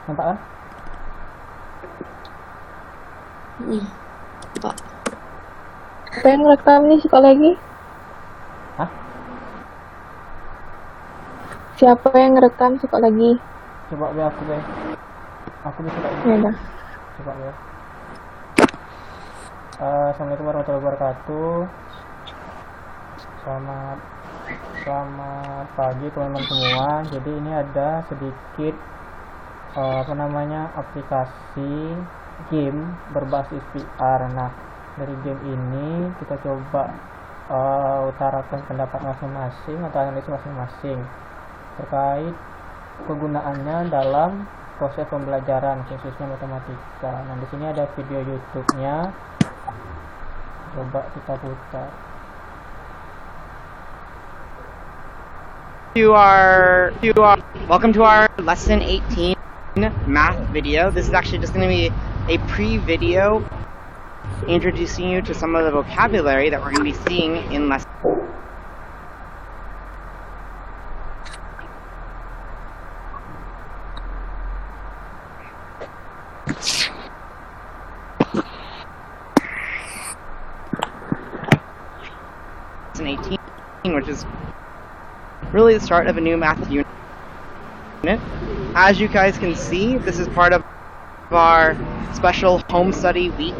Nampak kan? Pak. Apa yang rekam nih sekali lagi? Hah? Siapa yang rekam sekali lagi? Coba be aku be. Aku bisa tak? Ya udah. Coba be. Assalamualaikum warahmatullahi wabarakatuh. Selamat pagi teman-teman semua. Jadi ini ada sedikit aplikasi game berbasis VR. Nah, dari game ini kita coba utarakan pendapat masing-masing atau analisis masing-masing terkait kegunaannya dalam proses pembelajaran khususnya matematika. Nah, di sini ada video YouTube-nya. Coba kita putar. Welcome to our lesson 18 math video. This is actually just going to be a pre-video introducing you to some of the vocabulary that we're going to be seeing in lesson. Lesson 18, which is really the start of a new math unit. As you guys can see, this is part of our special home study week.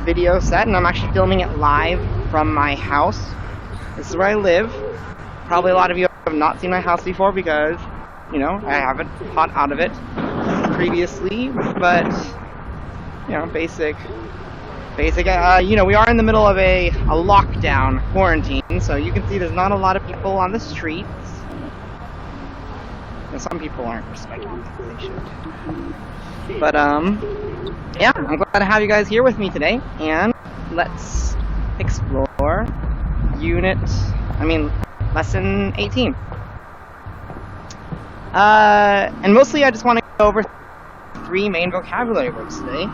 Video set, and I'm actually filming it live from my house. This is where I live. Probably a lot of you have not seen my house before because, you know, I haven't taught out of it previously, but, you know, basic, you know, we are in the middle of a lockdown, quarantine, so you can see there's not a lot of people on the streets. And some people aren't respecting it, they should. But, yeah, I'm glad to have you guys here with me today, and let's explore lesson 18. And mostly I just want to go over 3 main vocabulary words today,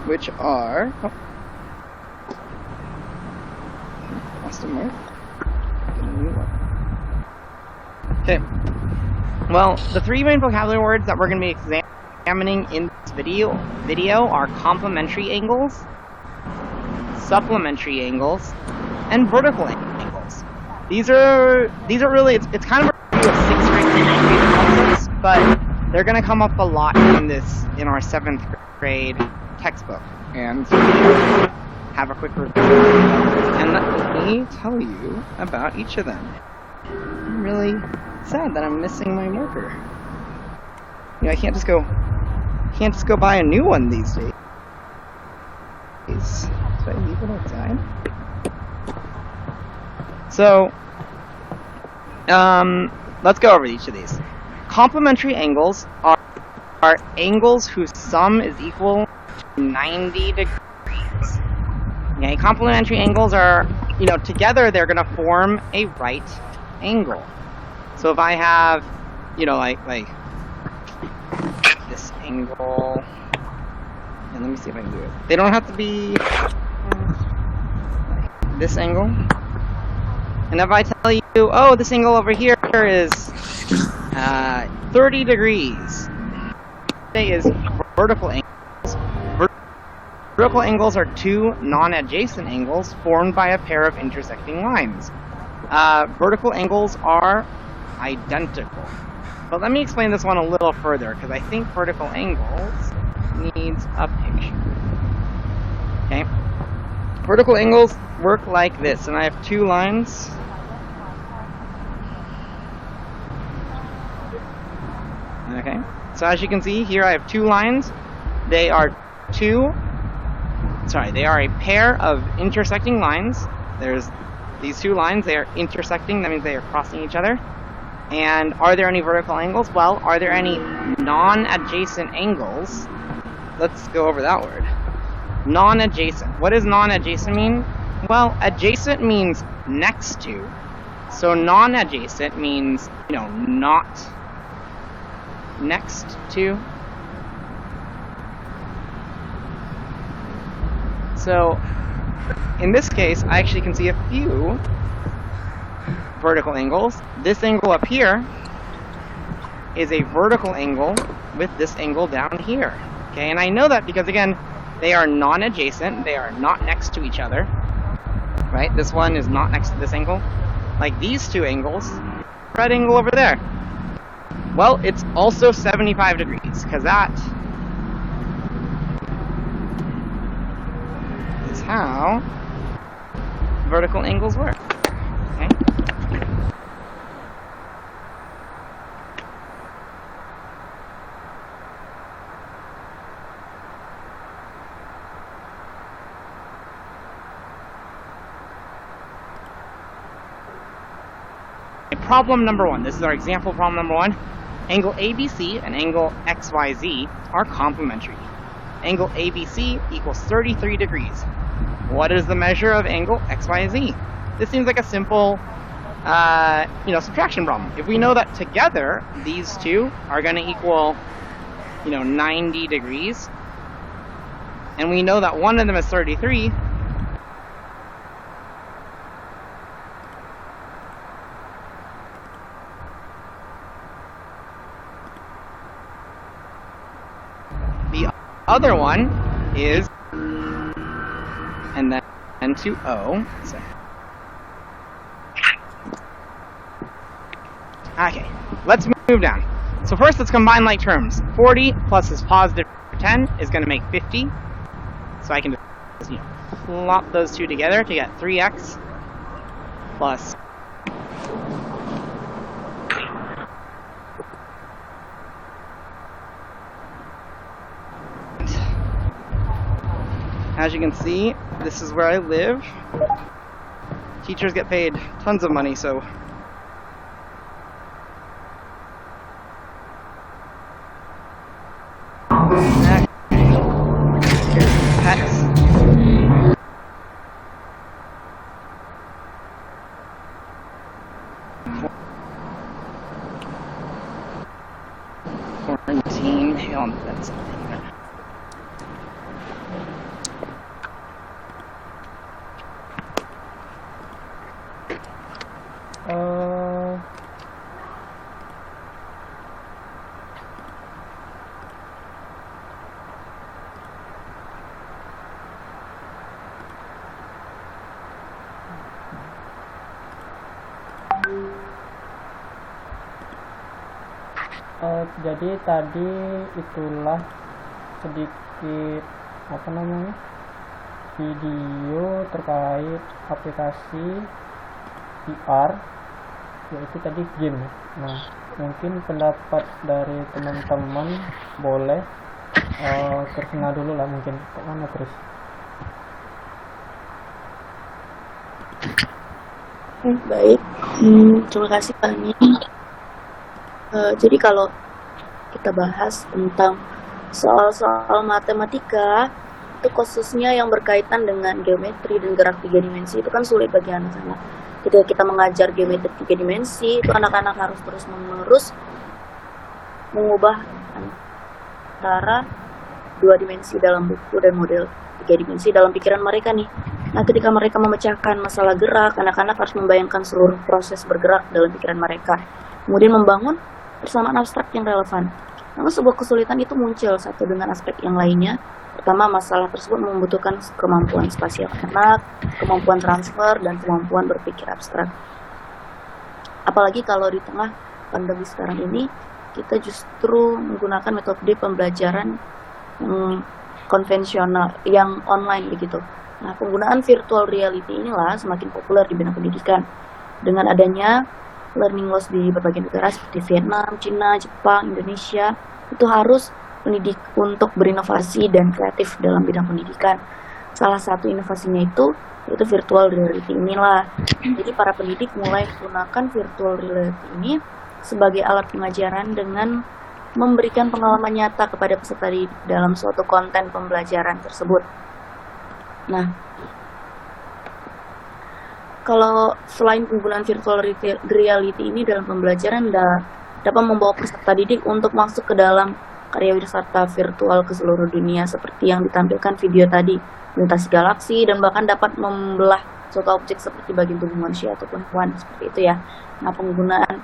which are... Oh. Lost a mark. Get a new one. Okay. Well, the 3 main vocabulary words that we're going to be examining in this video are complementary angles, supplementary angles, and vertical angles. These are really, it's kind of a review of 6th grade and 8th grade concepts, but they're going to come up a lot in our 7th grade textbook. And so have a quick review. And let me tell you about each of them. I'm really sad that I'm missing my marker. You know, I can't just go buy a new one these days. Should I leave it outside? So, let's go over each of these. Complementary angles are angles whose sum is equal to 90 degrees. Okay, complementary angles are, you know, together they're going to form a right angle. So if I have, you know, like this angle, and let me see if I can do it. They don't have to be like this angle. And if I tell you, oh, this angle over here is 30 degrees, say is vertical angles. Vertical angles are 2 non-adjacent angles formed by a pair of intersecting lines. Vertical angles are identical. But let me explain this one a little further, because I think vertical angles needs a picture. Okay? Vertical angles work like this, and I have 2 lines. Okay? So as you can see, here I have 2 lines. They are a pair of intersecting lines. There's these 2 lines, they are intersecting, that means they are crossing each other. And are there any vertical angles? Well, are there any non-adjacent angles? Let's go over that word. Non-adjacent. What does non-adjacent mean? Well, adjacent means next to. So non-adjacent means, you know, not next to. So in this case, I actually can see a few vertical angles. This angle up here is a vertical angle with this angle down here. Okay, and I know that because again, they are non-adjacent, they are not next to each other. Right? This one is not next to this angle. Like these two angles, red angle over there. Well, it's also 75 degrees, because that is how vertical angles work. Okay? Problem number one. This is our example problem number one. Angle ABC and angle XYZ are complementary. Angle ABC equals 33 degrees. What is the measure of angle XYZ? This seems like a simple, subtraction problem. If we know that together these two are going to equal, 90 degrees, and we know that one of them is 33. Other one is, and then to O. So. Okay, let's move down. So first, let's combine like terms. 40 plus this positive 10 is going to make 50. So I can just plop those two together to get 3x plus. As you can see, this is where I live. Teachers get paid tons of money, so pets. Quarantine. That's something. Jadi tadi itulah sedikit video terkait aplikasi VR, yaitu tadi game. Nah, mungkin pendapat dari teman-teman boleh Krisna dulu lah, mungkin mana Kris? Baik, terima kasih Pani. Jadi kalau kita bahas tentang soal-soal matematika, itu khususnya yang berkaitan dengan geometri dan gerak 3 dimensi, itu kan sulit bagi anak-anak. Ketika kita mengajar geometri 3 dimensi, itu anak-anak harus terus-menerus mengubah antara 2 dimensi dalam buku dan model 3 dimensi dalam pikiran mereka nih. Nah, ketika mereka memecahkan masalah gerak, anak-anak harus membayangkan seluruh proses bergerak dalam pikiran mereka. Kemudian membangun persamaan abstrak yang relevan. Namun sebuah kesulitan itu muncul satu dengan aspek yang lainnya. Pertama, masalah tersebut membutuhkan kemampuan spasial anak, kemampuan transfer, dan kemampuan berpikir abstrak. Apalagi kalau di tengah pandemi sekarang ini, kita justru menggunakan metode pembelajaran yang konvensional, yang online begitu. Nah, penggunaan virtual reality inilah semakin populer di bidang pendidikan. Dengan adanya learning loss di berbagai negara seperti Vietnam, Cina, Jepang, Indonesia, itu harus pendidik untuk berinovasi dan kreatif dalam bidang pendidikan. Salah satu inovasinya itu yaitu virtual reality inilah. Jadi para pendidik mulai menggunakan virtual reality ini sebagai alat pengajaran dengan memberikan pengalaman nyata kepada peserta di dalam suatu konten pembelajaran tersebut. Nah, kalau selain penggunaan virtual reality ini dalam pembelajaran dapat membawa peserta didik untuk masuk ke dalam karya wisata virtual ke seluruh dunia seperti yang ditampilkan video tadi, melintasi galaksi dan bahkan dapat membelah suatu objek seperti bagian tubuh manusia ataupun hewan seperti itu ya. Nah, penggunaan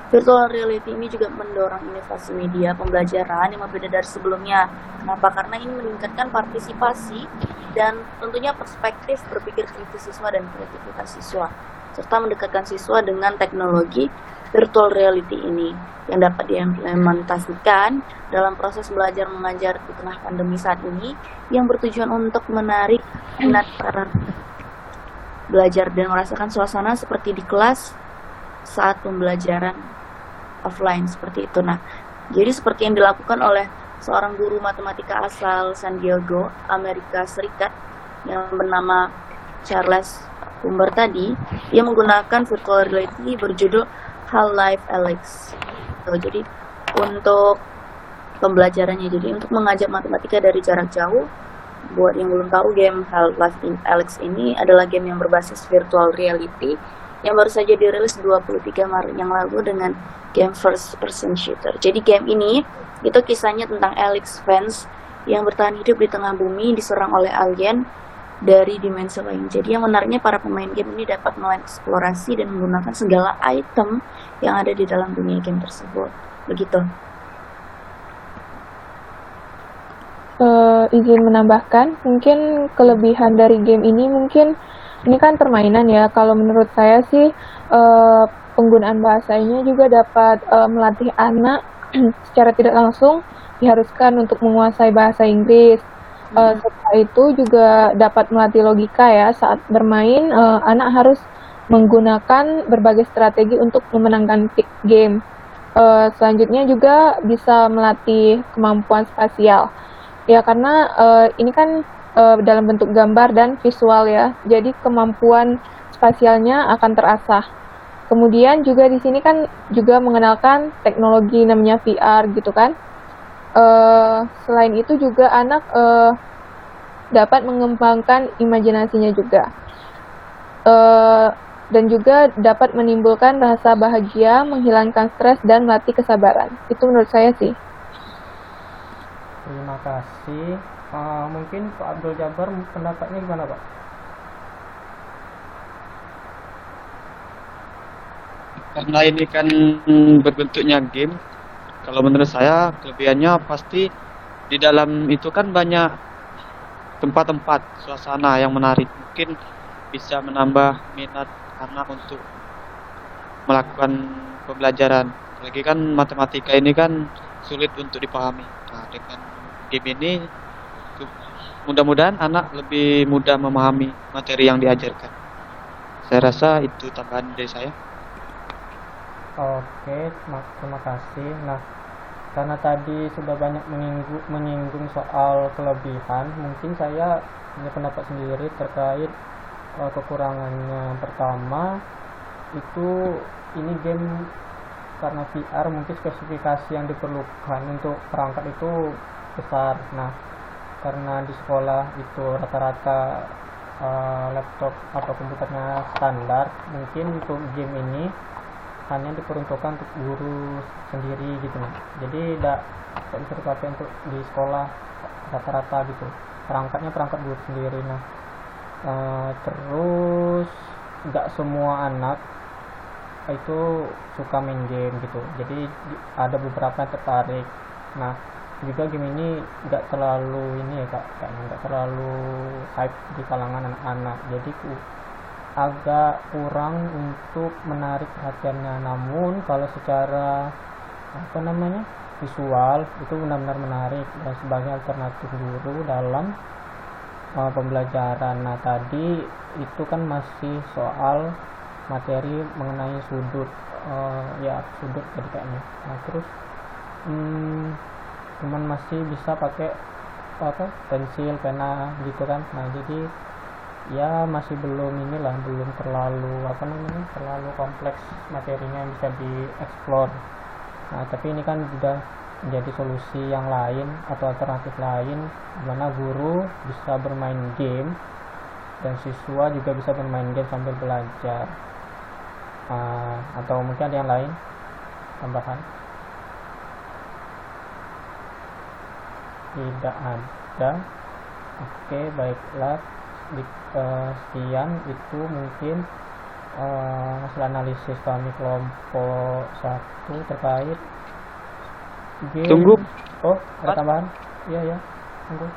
virtual reality ini juga mendorong inovasi media pembelajaran yang berbeda dari sebelumnya. Kenapa? Karena ini meningkatkan partisipasi dan tentunya perspektif berpikir kritis siswa dan kreativitas siswa, serta mendekatkan siswa dengan teknologi virtual reality ini yang dapat diimplementasikan dalam proses belajar mengajar di tengah pandemi saat ini, yang bertujuan untuk menarik minat para belajar dan merasakan suasana seperti di kelas saat pembelajaran offline seperti itu. Nah, jadi seperti yang dilakukan oleh seorang guru matematika asal San Diego, Amerika Serikat yang bernama Charles Humber tadi, dia menggunakan virtual reality berjudul Half-Life Alyx. Jadi untuk pembelajarannya, jadi untuk mengajak matematika dari jarak jauh. Buat yang belum tahu, game Half-Life Alyx ini adalah game yang berbasis virtual reality yang baru saja dirilis 23 Maret yang lalu dengan game first person shooter. Jadi game ini itu kisahnya tentang Alyx Vance yang bertahan hidup di tengah bumi diserang oleh alien dari dimensi lain. Jadi yang menariknya, para pemain game ini dapat mengeksplorasi dan menggunakan segala item yang ada di dalam dunia game tersebut. Begitu. Izin menambahkan, mungkin kelebihan dari game ini mungkin ini kan permainan ya. Kalau menurut saya sih penggunaan bahasanya juga dapat melatih anak secara tidak langsung diharuskan untuk menguasai bahasa Inggris. Setelah itu juga dapat melatih logika ya. Saat bermain, anak harus menggunakan berbagai strategi untuk memenangkan game. Selanjutnya juga bisa melatih kemampuan spasial. Ya, karena ini kan dalam bentuk gambar dan visual ya. Jadi kemampuan spasialnya akan terasah. Kemudian juga di sini kan juga mengenalkan teknologi namanya VR gitu kan. Selain itu juga anak dapat mengembangkan imajinasinya juga. Dan juga dapat menimbulkan rasa bahagia, menghilangkan stres dan melatih kesabaran. Itu menurut saya sih. Terima kasih. Mungkin Pak Abdul Jabbar pendapatnya gimana, Pak? Karena ini kan berbentuknya game, kalau menurut saya kelebihannya pasti di dalam itu kan banyak tempat-tempat suasana yang menarik. Mungkin bisa menambah minat anak untuk melakukan pembelajaran. Apalagi kan matematika ini kan sulit untuk dipahami. Nah, dengan game ini mudah-mudahan anak lebih mudah memahami materi yang diajarkan. Saya rasa itu tambahan dari saya. Oke, terima kasih. Nah, karena tadi sudah banyak menyinggung soal kelebihan, mungkin saya punya pendapat sendiri terkait kekurangannya. Pertama, itu ini game karena VR mungkin spesifikasi yang diperlukan untuk perangkat itu besar. Nah, karena di sekolah itu rata-rata laptop atau komputernya standar, mungkin untuk game ini hanya diperuntukkan untuk guru sendiri gitu. Nah, jadi tidak bisa dipakai untuk di sekolah rata-rata gitu. Perangkatnya perangkat guru sendiri. Nah, terus nggak semua anak itu suka main game gitu. Jadi ada beberapa yang tertarik. Nah, juga game ini nggak terlalu ini ya kak, nggak terlalu hype di kalangan anak-anak. Jadi agak kurang untuk menarik perhatiannya. Namun kalau secara visual itu benar-benar menarik dan sebagai alternatif guru dalam pembelajaran. Nah, tadi itu kan masih soal materi mengenai sudut sudut tadi kayaknya. Nah, terus cuman masih bisa pakai pensil, pena gitu kan. Nah, jadi ya masih belum terlalu terlalu kompleks materinya yang bisa dieksplor. Nah, tapi ini kan sudah menjadi solusi yang lain atau alternatif lain di mana guru bisa bermain game dan siswa juga bisa bermain game sambil belajar. Atau mungkin ada yang lain tambahan? tidak ada. Oke, baiklah. Sekian itu mungkin hasil analisis kami kelompok 1 terkait game. Tunggu. Oh, ada tambahan? Iya ya, tunggu.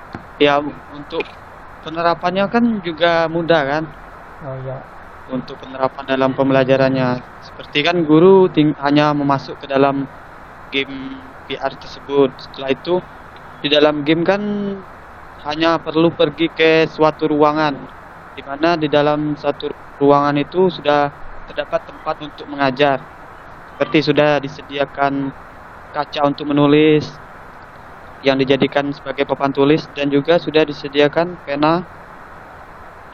Ya, untuk penerapannya kan juga mudah kan? Oh iya. Untuk penerapan dalam pembelajarannya, seperti kan guru hanya memasuk ke dalam game VR tersebut. Setelah itu di dalam game kan hanya perlu pergi ke suatu ruangan, di mana di dalam satu ruangan itu sudah terdapat tempat untuk mengajar. Seperti sudah disediakan kaca untuk menulis yang dijadikan sebagai papan tulis, dan juga sudah disediakan pena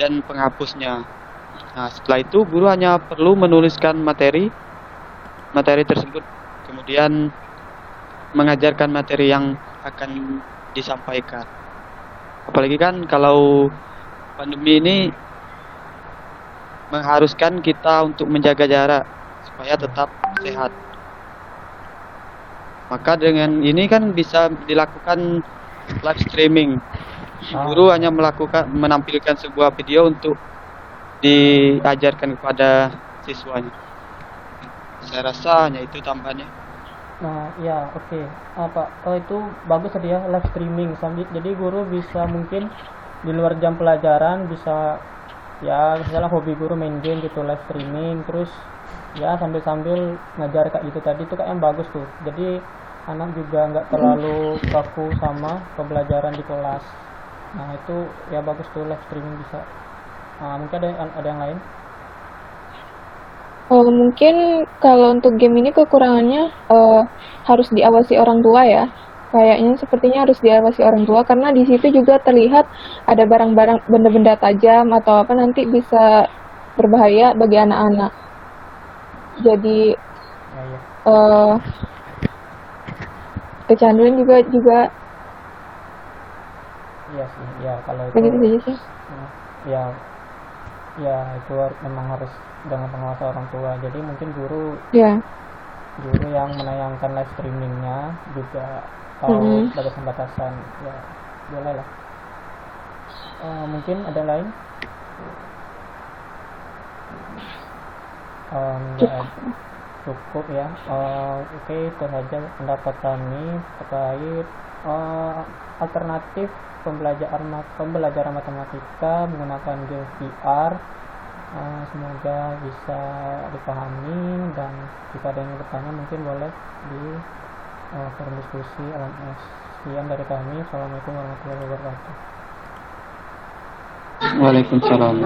dan penghapusnya. Nah, setelah itu guru hanya perlu menuliskan materi tersebut, kemudian mengajarkan materi yang akan disampaikan. Apalagi kan kalau pandemi ini mengharuskan kita untuk menjaga jarak supaya tetap sehat. Maka dengan ini kan bisa dilakukan live streaming. Guru hanya menampilkan sebuah video untuk diajarkan kepada siswanya. Saya rasa hanya itu tambahannya. Nah, ya, oke. Itu bagus tadi ya, live streaming. Jadi guru bisa mungkin di luar jam pelajaran bisa, ya misalnya hobi guru main game gitu, live streaming, terus ya sambil ngajar kayak gitu tadi, itu kayak yang bagus tuh. Jadi anak juga nggak terlalu kaku sama pembelajaran di kelas. Nah, itu ya bagus tuh, live streaming bisa. Nah, mungkin ada yang lain? Mungkin kalau untuk game ini kekurangannya harus diawasi orang tua ya. Kayaknya sepertinya harus diawasi orang tua, karena di situ juga terlihat ada barang-barang, benda-benda tajam atau apa, nanti bisa berbahaya bagi anak-anak. Jadi Ya. kecanduan juga Iya sih, ya kalau itu begitu saja sih. ya itu memang harus dengan pengawasan orang tua. Jadi mungkin guru Ya. yang menayangkan live streamingnya juga tahu batasan-batasan, ya boleh lah. Mungkin ada lain? Cukup ya. Oke, itu saja pendapat kami terkait alternatif pembelajaran matematika menggunakan game VR. Semoga bisa dipahami, dan jika ada yang bertanya mungkin boleh di forum diskusi LMS. Sekian dari kami. Assalamualaikum warahmatullahi wabarakatuh. Waalaikumsalam.